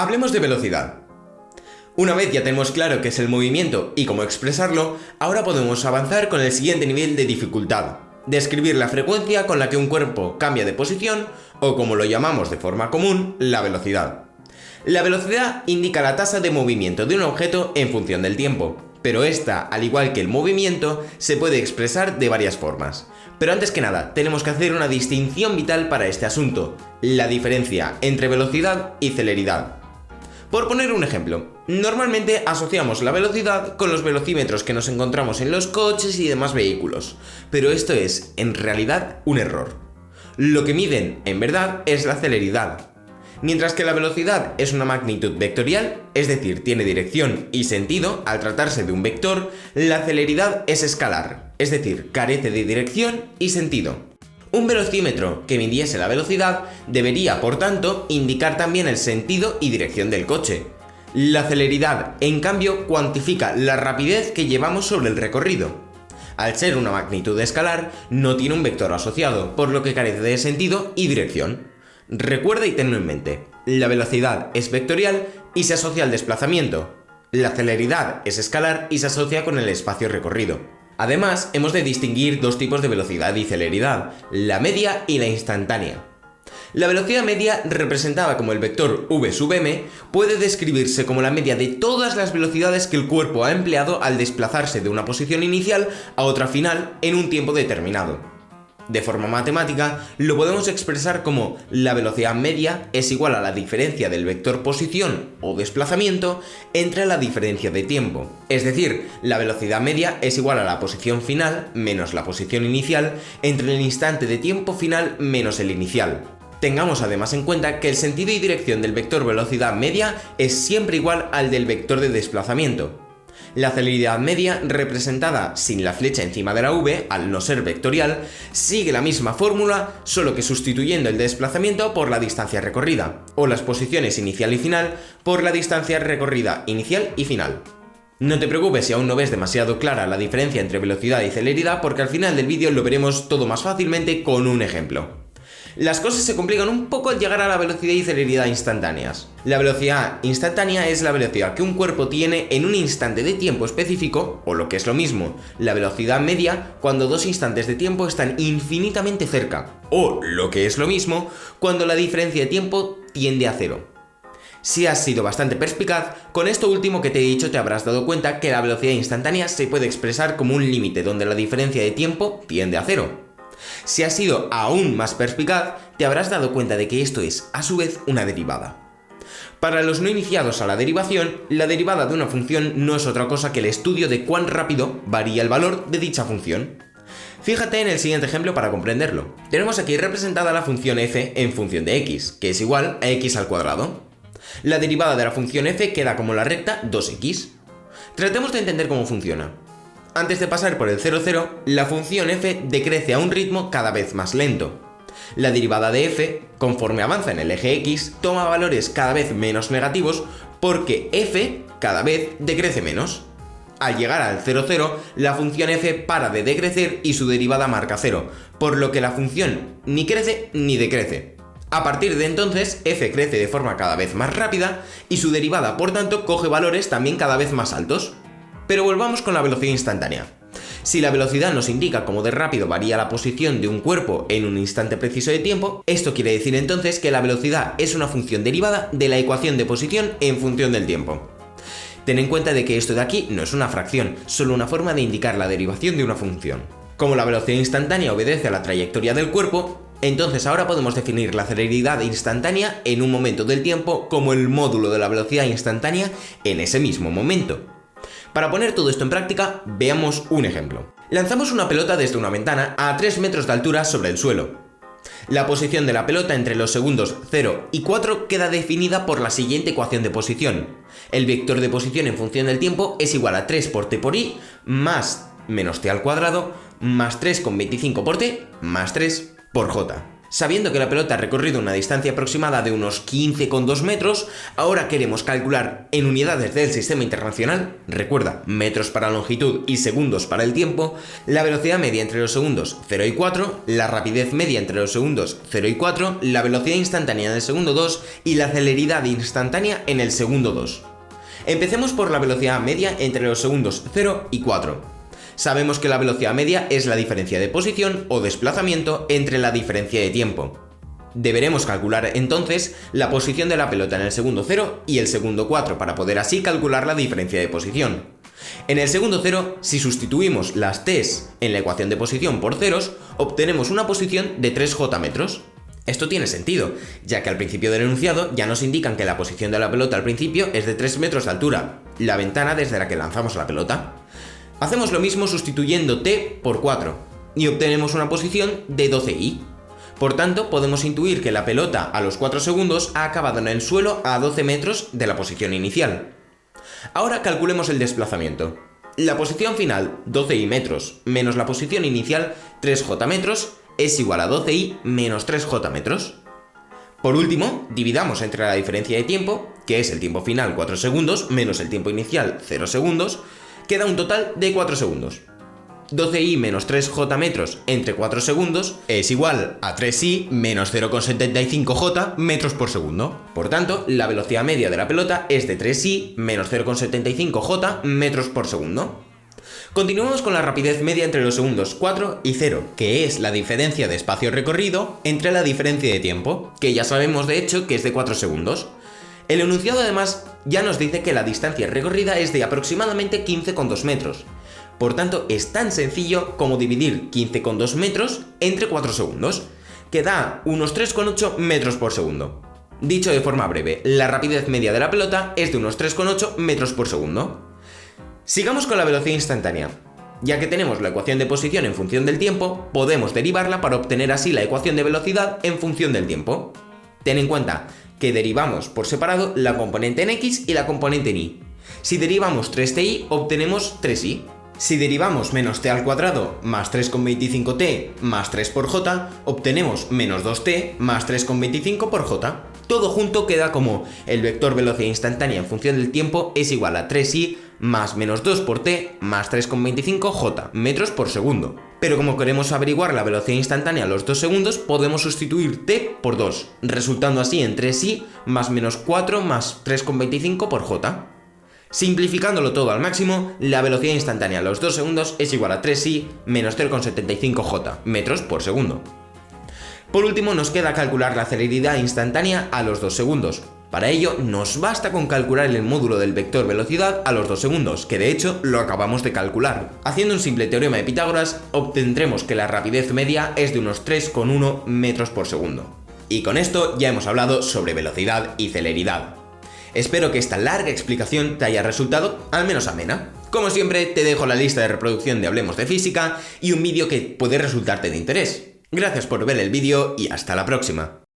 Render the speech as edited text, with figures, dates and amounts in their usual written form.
Hablemos de velocidad. Una vez ya tenemos claro qué es el movimiento y cómo expresarlo, ahora podemos avanzar con el siguiente nivel de dificultad: describir la frecuencia con la que un cuerpo cambia de posición, o como lo llamamos de forma común, la velocidad. La velocidad indica la tasa de movimiento de un objeto en función del tiempo, pero esta, al igual que el movimiento, se puede expresar de varias formas. Pero antes que nada, tenemos que hacer una distinción vital para este asunto: la diferencia entre velocidad y celeridad. Por poner un ejemplo, normalmente asociamos la velocidad con los velocímetros que nos encontramos en los coches y demás vehículos, pero esto es, en realidad, un error. Lo que miden, en verdad, es la celeridad. Mientras que la velocidad es una magnitud vectorial, es decir, tiene dirección y sentido al tratarse de un vector, la celeridad es escalar, es decir, carece de dirección y sentido. Un velocímetro que midiese la velocidad debería, por tanto, indicar también el sentido y dirección del coche. La celeridad, en cambio, cuantifica la rapidez que llevamos sobre el recorrido. Al ser una magnitud escalar, no tiene un vector asociado, por lo que carece de sentido y dirección. Recuerda y tenlo en mente: la velocidad es vectorial y se asocia al desplazamiento. La celeridad es escalar y se asocia con el espacio recorrido. Además, hemos de distinguir dos tipos de velocidad y celeridad: la media y la instantánea. La velocidad media, representada como el vector v sub m, puede describirse como la media de todas las velocidades que el cuerpo ha empleado al desplazarse de una posición inicial a otra final en un tiempo determinado. De forma matemática, lo podemos expresar como: la velocidad media es igual a la diferencia del vector posición o desplazamiento entre la diferencia de tiempo. Es decir, la velocidad media es igual a la posición final menos la posición inicial entre el instante de tiempo final menos el inicial. Tengamos además en cuenta que el sentido y dirección del vector velocidad media es siempre igual al del vector de desplazamiento. La celeridad media, representada sin la flecha encima de la v, al no ser vectorial, sigue la misma fórmula, solo que sustituyendo el desplazamiento por la distancia recorrida, o las posiciones inicial y final por la distancia recorrida inicial y final. No te preocupes si aún no ves demasiado clara la diferencia entre velocidad y celeridad, porque al final del vídeo lo veremos todo más fácilmente con un ejemplo. Las cosas se complican un poco al llegar a la velocidad y celeridad instantáneas. La velocidad instantánea es la velocidad que un cuerpo tiene en un instante de tiempo específico, o lo que es lo mismo, la velocidad media cuando dos instantes de tiempo están infinitamente cerca, o lo que es lo mismo, cuando la diferencia de tiempo tiende a cero. Si has sido bastante perspicaz, con esto último que te he dicho te habrás dado cuenta que la velocidad instantánea se puede expresar como un límite donde la diferencia de tiempo tiende a cero. Si has sido aún más perspicaz, te habrás dado cuenta de que esto es, a su vez, una derivada. Para los no iniciados a la derivación, la derivada de una función no es otra cosa que el estudio de cuán rápido varía el valor de dicha función. Fíjate en el siguiente ejemplo para comprenderlo. Tenemos aquí representada la función f en función de x, que es igual a x al cuadrado. La derivada de la función f queda como la recta 2x. Tratemos de entender cómo funciona. Antes de pasar por el 0,0, la función f decrece a un ritmo cada vez más lento. La derivada de f, conforme avanza en el eje x, toma valores cada vez menos negativos porque f cada vez decrece menos. Al llegar al 0,0, la función f para de decrecer y su derivada marca 0, por lo que la función ni crece ni decrece. A partir de entonces, f crece de forma cada vez más rápida y su derivada, por tanto, coge valores también cada vez más altos. Pero volvamos con la velocidad instantánea. Si la velocidad nos indica cómo de rápido varía la posición de un cuerpo en un instante preciso de tiempo, esto quiere decir entonces que la velocidad es una función derivada de la ecuación de posición en función del tiempo. Ten en cuenta de que esto de aquí no es una fracción, solo una forma de indicar la derivación de una función. Como la velocidad instantánea obedece a la trayectoria del cuerpo, entonces ahora podemos definir la celeridad instantánea en un momento del tiempo como el módulo de la velocidad instantánea en ese mismo momento. Para poner todo esto en práctica, veamos un ejemplo. Lanzamos una pelota desde una ventana a 3 metros de altura sobre el suelo. La posición de la pelota entre los segundos 0 y 4 queda definida por la siguiente ecuación de posición. El vector de posición en función del tiempo es igual a 3 por t por i más menos t al cuadrado más 3,25 por t más 3 por j. Sabiendo que la pelota ha recorrido una distancia aproximada de unos 15,2 metros, ahora queremos calcular en unidades del sistema internacional, recuerda, metros para longitud y segundos para el tiempo, la velocidad media entre los segundos 0 y 4, la rapidez media entre los segundos 0 y 4, la velocidad instantánea en el segundo 2 y la celeridad instantánea en el segundo 2. Empecemos por la velocidad media entre los segundos 0 y 4. Sabemos que la velocidad media es la diferencia de posición o desplazamiento entre la diferencia de tiempo. Deberemos calcular entonces la posición de la pelota en el segundo 0 y el segundo 4 para poder así calcular la diferencia de posición. En el segundo 0, si sustituimos las t's en la ecuación de posición por ceros, obtenemos una posición de 3j metros. Esto tiene sentido, ya que al principio del enunciado ya nos indican que la posición de la pelota al principio es de 3 metros de altura, la ventana desde la que lanzamos la pelota. Hacemos lo mismo sustituyendo t por 4 y obtenemos una posición de 12i. Por tanto, podemos intuir que la pelota a los 4 segundos ha acabado en el suelo a 12 metros de la posición inicial. Ahora calculemos el desplazamiento. La posición final, 12i metros, menos la posición inicial, 3j metros, es igual a 12i menos 3j metros. Por último, dividamos entre la diferencia de tiempo, que es el tiempo final 4 segundos, menos el tiempo inicial 0 segundos, queda un total de 4 segundos. 12i menos 3j metros entre 4 segundos es igual a 3i menos 0,75j metros por segundo. Por tanto, la velocidad media de la pelota es de 3i menos 0,75j metros por segundo. Continuamos con la rapidez media entre los segundos 4 y 0, que es la diferencia de espacio recorrido entre la diferencia de tiempo, que ya sabemos de hecho que es de 4 segundos. El enunciado además ya nos dice que la distancia recorrida es de aproximadamente 15,2 metros. Por tanto, es tan sencillo como dividir 15,2 metros entre 4 segundos, que da unos 3,8 metros por segundo. Dicho de forma breve, la rapidez media de la pelota es de unos 3,8 metros por segundo. Sigamos con la velocidad instantánea. Ya que tenemos la ecuación de posición en función del tiempo, podemos derivarla para obtener así la ecuación de velocidad en función del tiempo. Ten en cuenta que derivamos por separado la componente en x y la componente en y. Si derivamos 3ti, obtenemos 3i. Si derivamos menos t al cuadrado más 3,25t más 3 por j, obtenemos menos 2t más 3,25 por j. Todo junto queda como el vector velocidad instantánea en función del tiempo es igual a 3i más menos 2 por t más 3,25j metros por segundo. Pero como queremos averiguar la velocidad instantánea a los 2 segundos, podemos sustituir t por 2, resultando así en 3i más menos 4 más 3,25 por j. Simplificándolo todo al máximo, la velocidad instantánea a los 2 segundos es igual a 3i menos 0,75j metros por segundo. Por último, nos queda calcular la celeridad instantánea a los 2 segundos. Para ello, nos basta con calcular el módulo del vector velocidad a los 2 segundos, que de hecho lo acabamos de calcular. Haciendo un simple teorema de Pitágoras, obtendremos que la rapidez media es de unos 3,1 metros por segundo. Y con esto ya hemos hablado sobre velocidad y celeridad. Espero que esta larga explicación te haya resultado al menos amena. Como siempre, te dejo la lista de reproducción de Hablemos de Física y un vídeo que puede resultarte de interés. Gracias por ver el vídeo y hasta la próxima.